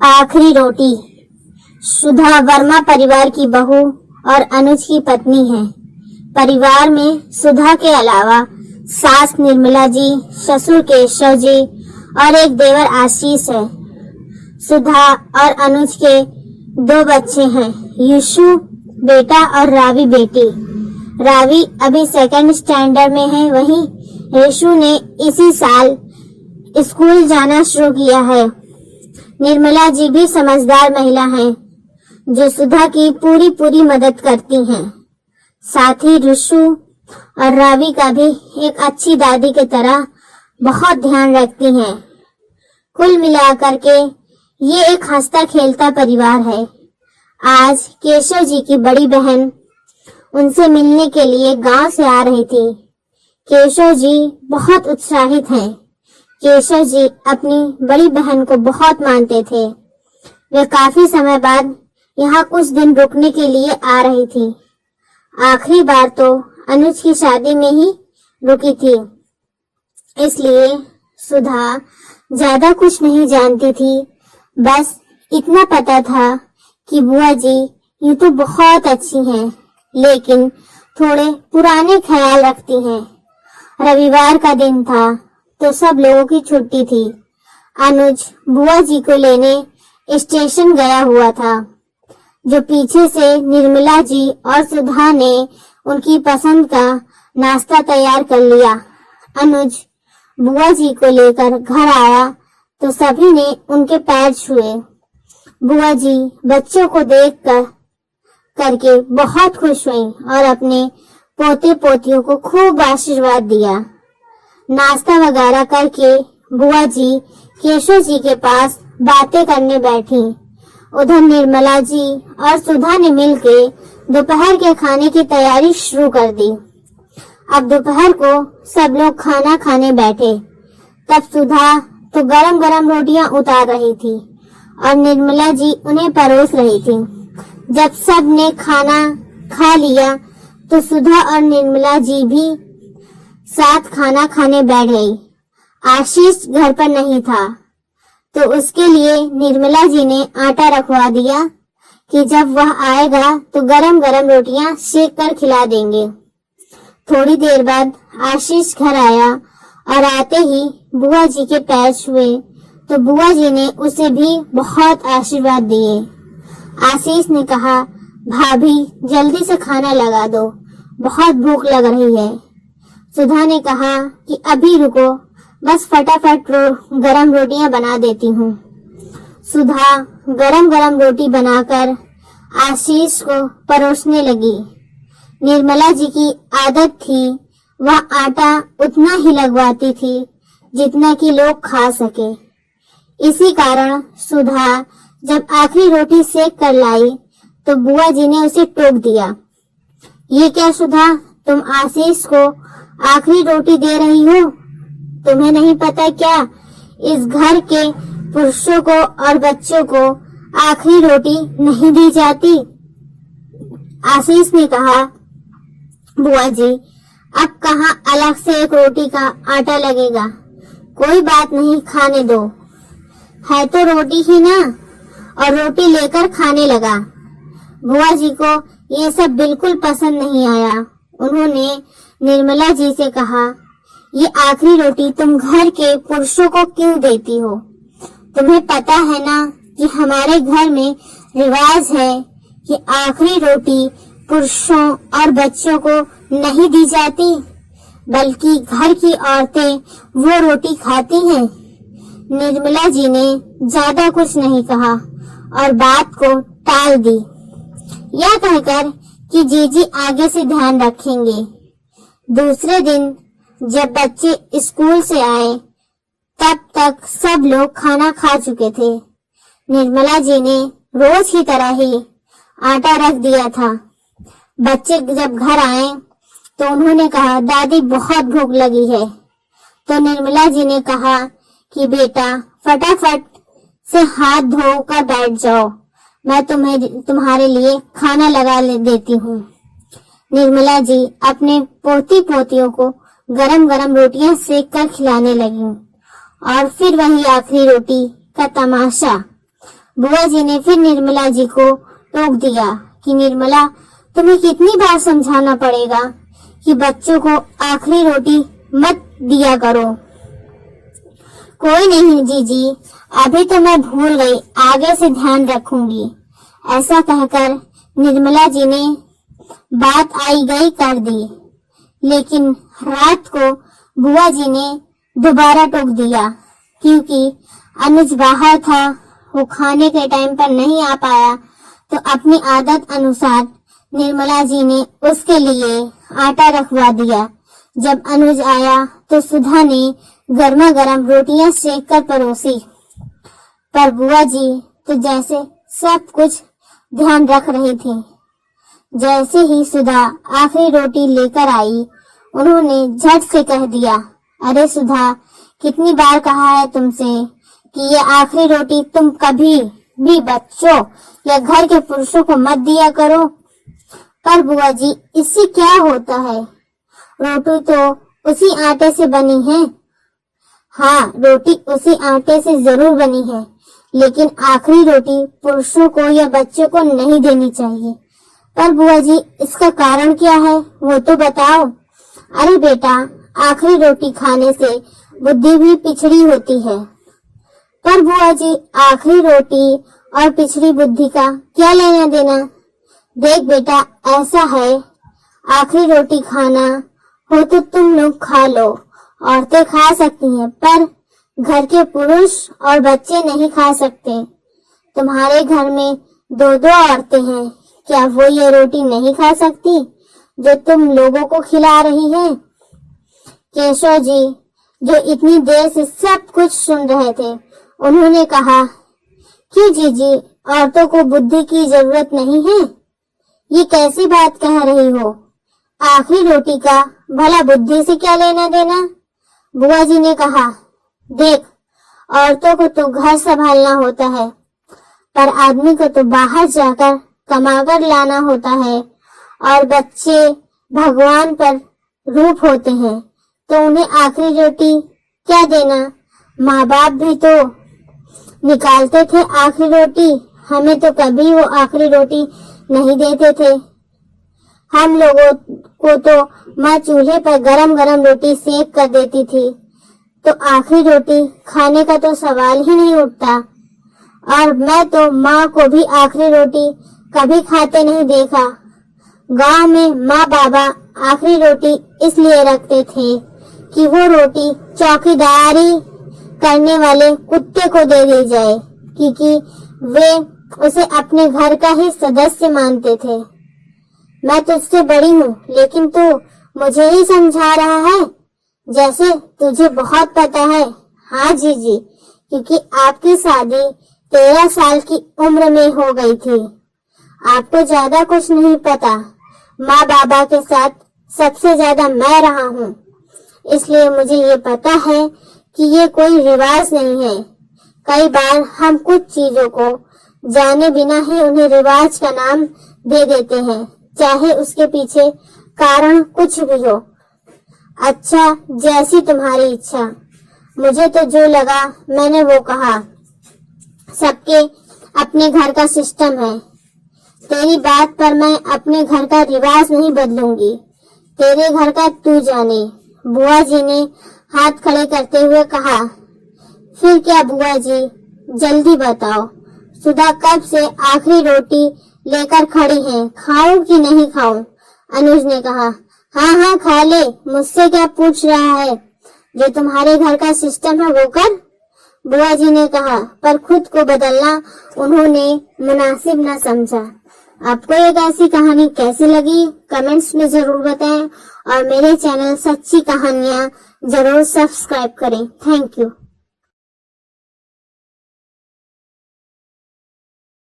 आखिरी रोटी। सुधा वर्मा परिवार की बहू और अनुज की पत्नी है। परिवार में सुधा के अलावा सास निर्मला जी, ससुर केशव जी और एक देवर आशीष है। सुधा और अनुज के 2 बच्चे हैं, यीशु बेटा और रावी बेटी। रावी अभी 2nd स्टैंडर्ड में है, वहीं यीशु ने इसी साल स्कूल जाना शुरू किया है। निर्मला जी भी समझदार महिला हैं, जो सुधा की पूरी मदद करती हैं। साथ ही रिशु और रावी का भी एक अच्छी दादी की तरह बहुत ध्यान रखती हैं। कुल मिलाकर के ये एक हंसता खेलता परिवार है। आज केशव जी की बड़ी बहन उनसे मिलने के लिए गांव से आ रही थी। केशव जी बहुत उत्साहित हैं। केशव जी अपनी बड़ी बहन को बहुत मानते थे। वे काफी समय बाद यहाँ कुछ दिन रुकने के लिए आ रही थी। आखिरी बार तो अनुज की शादी में ही रुकी थी, इसलिए सुधा ज्यादा कुछ नहीं जानती थी। बस इतना पता था कि बुआ जी यूं तो बहुत अच्छी हैं, लेकिन थोड़े पुराने ख्याल रखती हैं। रविवार का दिन था तो सब लोगों की छुट्टी थी। अनुज बुआ जी को लेने स्टेशन गया हुआ था, जो पीछे से निर्मला जी और सुधा ने उनकी पसंद का नाश्ता तैयार कर लिया। अनुज बुआ जी को लेकर घर आया तो सभी ने उनके पैर छुए। बुआ जी बच्चों को देख करके बहुत खुश हुई और अपने पोते पोतियों को खूब आशीर्वाद दिया। नाश्ता वगैरह करके बुआ जी केशव जी के पास बातें करने बैठी। उधर निर्मला जी और सुधा ने मिलके दोपहर के खाने की तैयारी शुरू कर दी। अब दोपहर को सब लोग खाना खाने बैठे। तब सुधा तो गरम गरम रोटियां उतार रही थी और निर्मला जी उन्हें परोस रही थी। जब सब ने खाना खा लिया तो सुधा और निर्मला जी भी साथ खाना खाने बैठ गई। आशीष घर पर नहीं था, तो उसके लिए निर्मला जी ने आटा रखवा दिया कि जब वह आएगा तो गरम गरम रोटियां सेक कर खिला देंगे। थोड़ी देर बाद आशीष घर आया और आते ही बुआ जी के पैर छुए तो बुआ जी ने उसे भी बहुत आशीर्वाद दिए। आशीष ने कहा, भाभी जल्दी से खाना लगा दो, बहुत भूख लग रही है। सुधा ने कहा कि अभी रुको, बस फटाफट गरम रोटियां बना देती हूँ। सुधा गरम गरम रोटी बनाकर आशीष को परोसने लगी। निर्मला जी की आदत थी, वह आटा उतना ही लगवाती थी जितना कि लोग खा सके। इसी कारण सुधा जब आखिरी रोटी सेक कर लाई तो बुआ जी ने उसे टोक दिया। ये क्या सुधा, तुम आशीष को आखिरी रोटी दे रही हो? तुम्हें नहीं पता क्या, इस घर के पुरुषों को और बच्चों को आखिरी रोटी नहीं दी जाती। आशीष ने कहा, बुआ जी अब कहाँ अलग से एक रोटी का आटा लगेगा, कोई बात नहीं, खाने दो। है तो रोटी ही ना। और रोटी लेकर खाने लगा। बुआ जी को ये सब बिल्कुल पसंद नहीं आया। उन्होंने निर्मला जी से कहा, ये आखिरी रोटी तुम घर के पुरुषों को क्यों देती हो? तुम्हें पता है ना कि हमारे घर में रिवाज है कि आखिरी रोटी पुरुषों और बच्चों को नहीं दी जाती, बल्कि घर की औरतें वो रोटी खाती हैं। निर्मला जी ने ज्यादा कुछ नहीं कहा और बात को टाल दी, यह कहकर कि जीजी आगे से ध्यान रखेंगे। दूसरे दिन जब बच्चे स्कूल से आए तब तक सब लोग खाना खा चुके थे। निर्मला जी ने रोज की तरह ही आटा रख दिया था। बच्चे जब घर आए तो उन्होंने कहा, दादी बहुत भूख लगी है। तो निर्मला जी ने कहा कि बेटा फटाफट से हाथ धो कर बैठ जाओ, मैं तुम्हारे लिए खाना लगा देती हूँ। निर्मला जी अपने पोती पोतियों को गरम गरम रोटियां सेक कर खिलाने लगी और फिर वही आखिरी रोटी का तमाशा। बुआ जी ने फिर निर्मला जी को टोक दिया कि निर्मला, तुम्हें कितनी बार समझाना पड़ेगा कि बच्चों को आखिरी रोटी मत दिया करो। कोई नहीं जीजी, अभी तो मैं भूल गई, आगे से ध्यान रखूंगी। ऐसा कहकर निर्मला जी ने बात आई गई कर दी। लेकिन रात को बुआ जी ने दोबारा टोक दिया क्योंकि अनुज बाहर था, वो खाने के टाइम पर नहीं आ पाया, तो अपनी आदत अनुसार निर्मला जी ने उसके लिए आटा रखवा दिया। जब अनुज आया तो सुधा ने गर्मा गर्म रोटियां सेक कर परोसी, पर बुआ जी तो जैसे सब कुछ ध्यान रख रही थी। जैसे ही सुधा आखिरी रोटी लेकर आई, उन्होंने झट से कह दिया, अरे सुधा, कितनी बार कहा है तुमसे कि ये आखिरी रोटी तुम कभी भी बच्चों या घर के पुरुषों को मत दिया करो। पर बुआ जी, इससे क्या होता है? रोटी तो उसी आटे से बनी है। हाँ, रोटी उसी आटे से जरूर बनी है, लेकिन आखिरी रोटी पुरुषों को या बच्चों को नहीं देनी चाहिए। पर बुआ जी, इसका कारण क्या है, वो तो बताओ। अरे बेटा, आखिरी रोटी खाने से बुद्धि भी पिछड़ी होती है। पर बुआ जी, आखिरी रोटी और पिछड़ी बुद्धि का क्या लेना देना? देख बेटा, ऐसा है, आखिरी रोटी खाना हो तो तुम लोग खा लो, औरतें खा सकती हैं, पर घर के पुरुष और बच्चे नहीं खा सकते। तुम्हारे घर में 2-2 औरतें हैं, क्या वो ये रोटी नहीं खा सकती जो तुम लोगों को खिला रही है? केशव जी, जो इतनी देर से सब कुछ सुन रहे थे, उन्होंने कहा, क्यों जीजी, औरतों को बुद्धि की जरूरत नहीं है? ये कैसी बात कह रही हो? आखिरी रोटी का भला बुद्धि से क्या लेना देना? बुआ जी ने कहा, देख, औरतों को तो घर संभालना होता है, पर आदमी को तो बाहर जाकर कमाकर लाना होता है, और बच्चे भगवान पर रूप होते हैं, तो उन्हें आखिरी रोटी क्या देना? माँ बाप भी तो निकालते थे आखिरी रोटी, हमें तो कभी वो आखिरी रोटी नहीं देते थे। हम लोगों को तो माँ चूल्हे पर गरम गरम रोटी सेक कर देती थी, तो आखिरी रोटी खाने का तो सवाल ही नहीं उठता। और मैं तो माँ को भी आखिरी रोटी कभी खाते नहीं देखा। गांव में माँ बाबा आखिरी रोटी इसलिए रखते थे कि वो रोटी चौकीदारी करने वाले कुत्ते को दे दी जाए, क्योंकि वे उसे अपने घर का ही सदस्य मानते थे। मैं तुझसे बड़ी हूँ, लेकिन तू मुझे ही समझा रहा है जैसे तुझे बहुत पता है। हाँ जीजी, क्योंकि आपकी शादी 13 साल की उम्र में हो गई थी। आपको ज्यादा कुछ नहीं पता। माँ बाबा के साथ सबसे ज्यादा मैं रहा हूँ, इसलिए मुझे ये पता है कि ये कोई रिवाज नहीं है। कई बार हम कुछ चीजों को जाने बिना ही उन्हें रिवाज का नाम दे देते हैं, चाहे उसके पीछे कारण कुछ भी हो। अच्छा, जैसी तुम्हारी इच्छा। मुझे तो जो लगा मैंने वो कहा। सबके अपने घर का सिस्टम है। तेरी बात पर मैं अपने घर का रिवाज नहीं बदलूंगी। तेरे घर का तू जाने। बुआ जी ने हाथ खड़े करते हुए कहा। फिर क्या बुआ जी, जल्दी बताओ, सुधा कब से आखिरी रोटी लेकर खड़ी है, खाऊं कि नहीं खाऊं? अनुज ने कहा। हाँ हाँ, खा ले, मुझसे क्या पूछ रहा है? जो तुम्हारे घर का सिस्टम है वो कर। बुआ जी ने कहा, पर खुद को बदलना उन्होंने मुनासिब न समझा। आपको एक ऐसी कहानी कैसी लगी, कमेंट्स में जरूर बताएं, और मेरे चैनल सच्ची कहानियां जरूर सब्सक्राइब करें। Thank you.